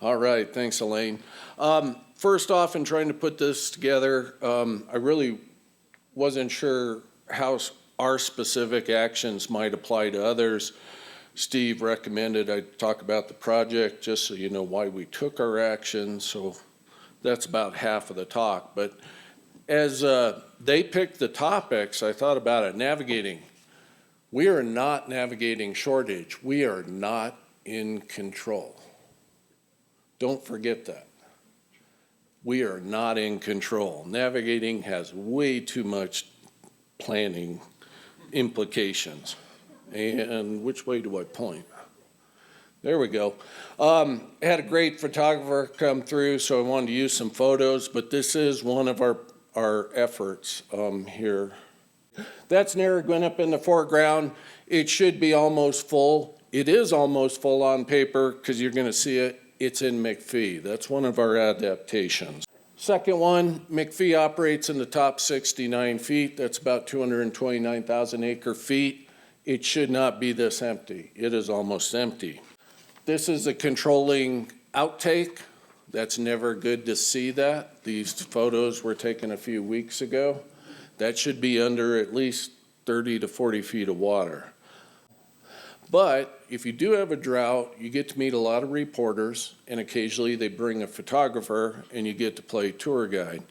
All right, thanks, Elaine. First off, in trying to put this together, I really wasn't sure how our specific actions might apply to others. Steve recommended I talk about the project just so you know why we took our actions, so that's about half of the talk. But as they picked the topics, I thought about it, navigating. We are not navigating shortage. We are not in control. Don't forget that. We are not in control. Navigating has way too much planning implications. And which way do I point? There we go. Had a great photographer come through, so I wanted to use some photos, but this is one of our efforts here. That's Narragansett up in the foreground. It should be almost full. It is almost full on paper because you're going to see it. It's in McPhee. That's one of our adaptations. Second one, McPhee operates in the top 69 feet. That's about 229,000 acre feet. It should not be this empty. It is almost empty. This is a controlling outtake. That's never good to see that. These photos were taken a few weeks ago. That should be under at least 30 to 40 feet of water. But if you do have a drought, you get to meet a lot of reporters, and occasionally they bring a photographer and you get to play tour guide.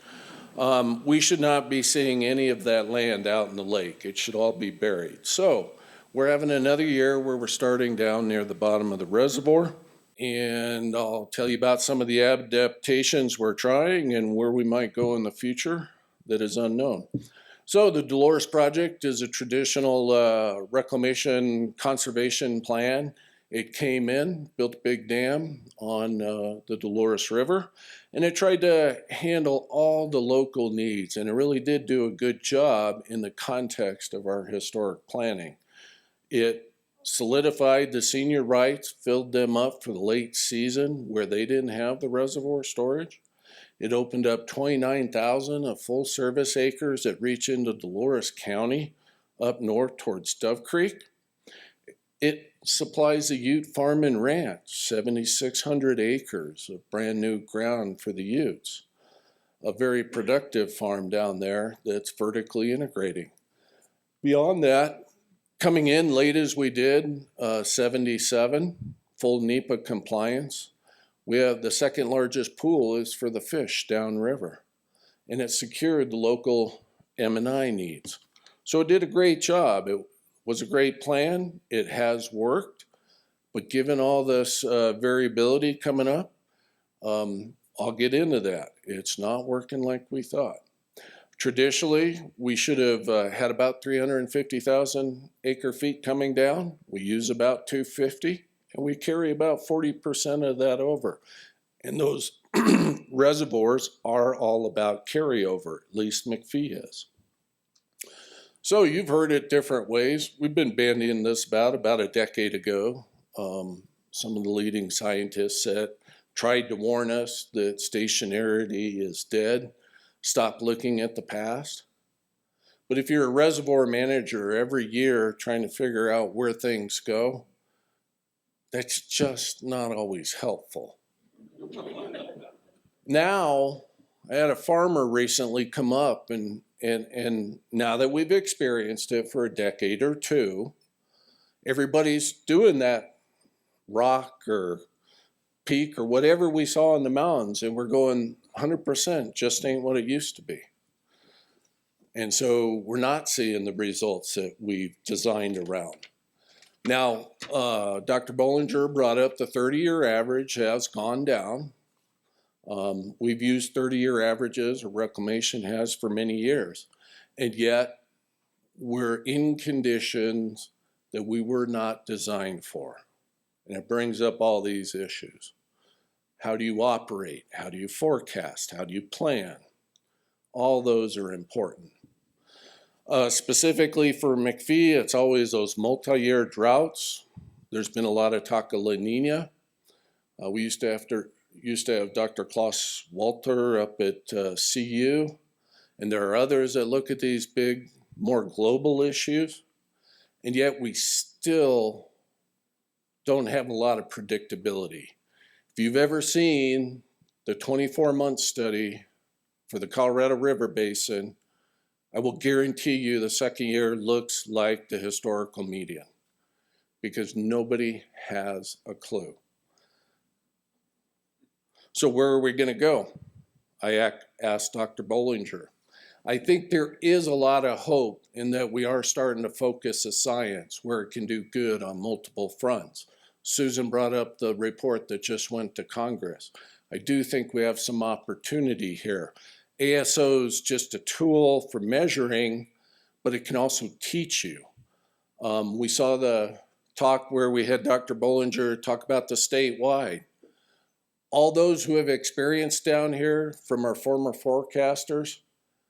We should not be seeing any of that land out in the lake. It should all be buried. So we're having another year where we're starting down near the bottom of the reservoir, and I'll tell you about some of the adaptations we're trying and where we might go in the future that is unknown. So the Dolores project is a traditional reclamation conservation plan. It came in, built a big dam on the Dolores River, and it tried to handle all the local needs, and it really did do a good job in the context of our historic planning. It solidified the senior rights, filled them up for the late season where they didn't have the reservoir storage. It opened up 29,000 of full service acres that reach into Dolores County up north towards Dove Creek. It supplies the Ute Farm and Ranch, 7,600 acres of brand new ground for the Utes. A very productive farm down there that's vertically integrating. Beyond that, coming in late as we did, 77, full NEPA compliance. We have the second largest pool is for the fish downriver, and it secured the local M&I needs. So it did a great job. It was a great plan. It has worked, but given all this variability coming up, I'll get into that. It's not working like we thought. Traditionally, we should have had about 350,000 acre feet coming down. We use about 250. And we carry about 40% of that over. And those reservoirs are all about carryover, at least McPhee is. So you've heard it different ways. We've been bandying this about a decade ago. Some of the leading scientists tried to warn us that stationarity is dead. Stop looking at the past. But if you're a reservoir manager every year trying to figure out where things go, that's just not always helpful. Now, I had a farmer recently come up and now that we've experienced it for a decade or two, everybody's doing that rock or peak or whatever we saw in the mountains, and we're going 100% just ain't what it used to be. And so we're not seeing the results that we've designed around. Now, Dr. Bollinger brought up the 30-year average has gone down. We've used 30-year averages, or reclamation has, for many years. And yet, we're in conditions that we were not designed for. And it brings up all these issues. How do you operate? How do you forecast? How do you plan? All those are important. Specifically for McPhee, it's always those multi-year droughts. There's been a lot of talk of La Nina. We used to have Dr. Klaus Walter up at CU, and there are others that look at these big, more global issues, and yet we still don't have a lot of predictability. If you've ever seen the 24-month study for the Colorado River Basin, I will guarantee you the second year looks like the historical median because nobody has a clue. So where are we going to go? I asked Dr. Bollinger. I think there is a lot of hope in that we are starting to focus the science where it can do good on multiple fronts. Susan brought up the report that just went to Congress. I do think we have some opportunity here. ASO is just a tool for measuring, but it can also teach you. We saw the talk where we had Dr. Bollinger talk about the statewide. All those who have experience down here from our former forecasters,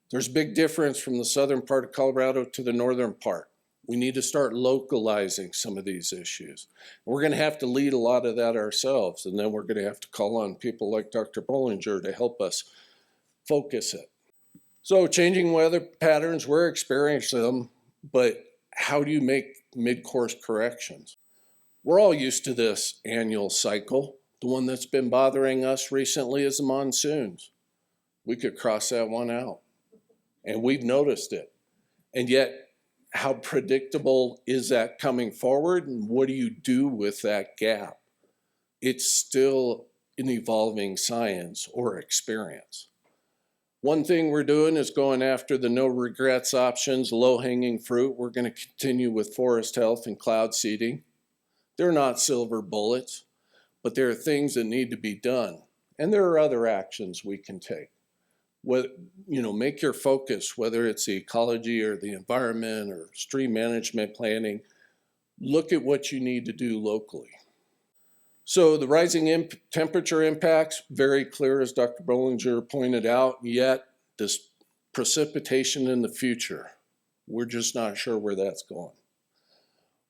there's a big difference from the southern part of Colorado to the northern part. We need to start localizing some of these issues. We're going to have to lead a lot of that ourselves, and then we're going to have to call on people like Dr. Bollinger to help us focus it. So changing weather patterns, we're experiencing them, but how do you make mid-course corrections? We're all used to this annual cycle. The one that's been bothering us recently is the monsoons. We could cross that one out, and we've noticed it. And yet, how predictable is that coming forward, and what do you do with that gap? It's still an evolving science or experience. One thing we're doing is going after the no regrets options, low-hanging fruit. We're going to continue with forest health and cloud seeding. They're not silver bullets, but there are things that need to be done. And there are other actions we can take. Make your focus, whether it's the ecology or the environment or stream management planning, look at what you need to do locally. So the rising temperature impacts, very clear as Dr. Bollinger pointed out, yet this precipitation in the future, we're just not sure where that's going.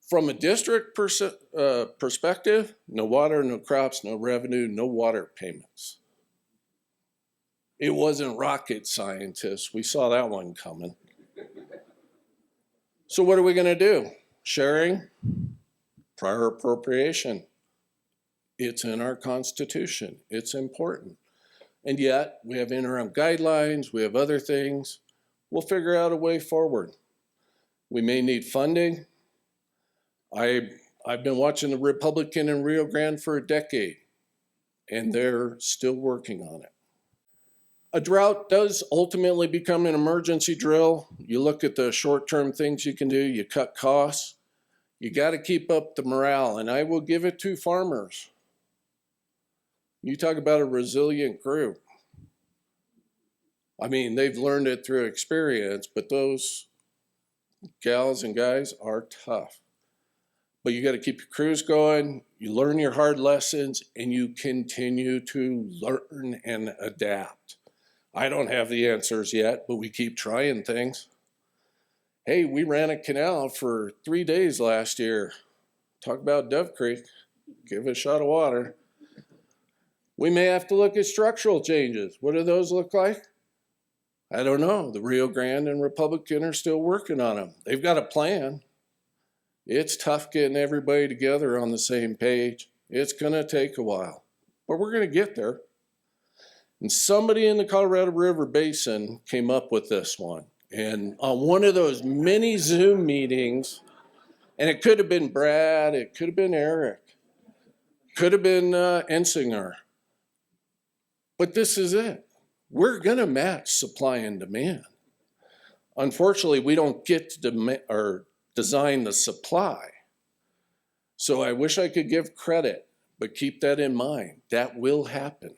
From a district perspective, no water, no crops, no revenue, no water payments. It wasn't rocket scientists. We saw that one coming. So what are we going to do? Sharing, prior appropriation. It's in our Constitution. It's important. And yet, we have interim guidelines. We have other things. We'll figure out a way forward. We may need funding. I've been watching the Republican in Rio Grande for a decade, and they're still working on it. A drought does ultimately become an emergency drill. You look at the short-term things you can do. You cut costs. You got to keep up the morale, and I will give it to farmers. You talk about a resilient group. I mean, they've learned it through experience, but those gals and guys are tough. But you got to keep your crews going, you learn your hard lessons, and you continue to learn and adapt. I don't have the answers yet, but we keep trying things. Hey, we ran a canal for 3 days last year. Talk about Dove Creek, give it a shot of water. We may have to look at structural changes. What do those look like? I don't know. The Rio Grande and Republican are still working on them. They've got a plan. It's tough getting everybody together on the same page. It's going to take a while, but we're going to get there. And somebody in the Colorado River Basin came up with this one. And on one of those many Zoom meetings, and it could have been Brad, it could have been Eric, could have been Ensinger. But this is it. We're going to match supply and demand. Unfortunately, we don't get to design the supply. So I wish I could give credit, but keep that in mind. That will happen.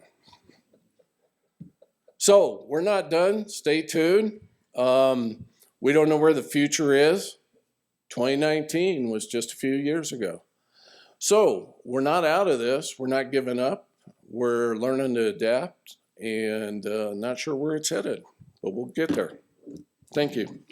So we're not done. Stay tuned. We don't know where the future is. 2019 was just a few years ago. So we're not out of this. We're not giving up. We're learning to adapt and not sure where it's headed, but we'll get there. Thank you.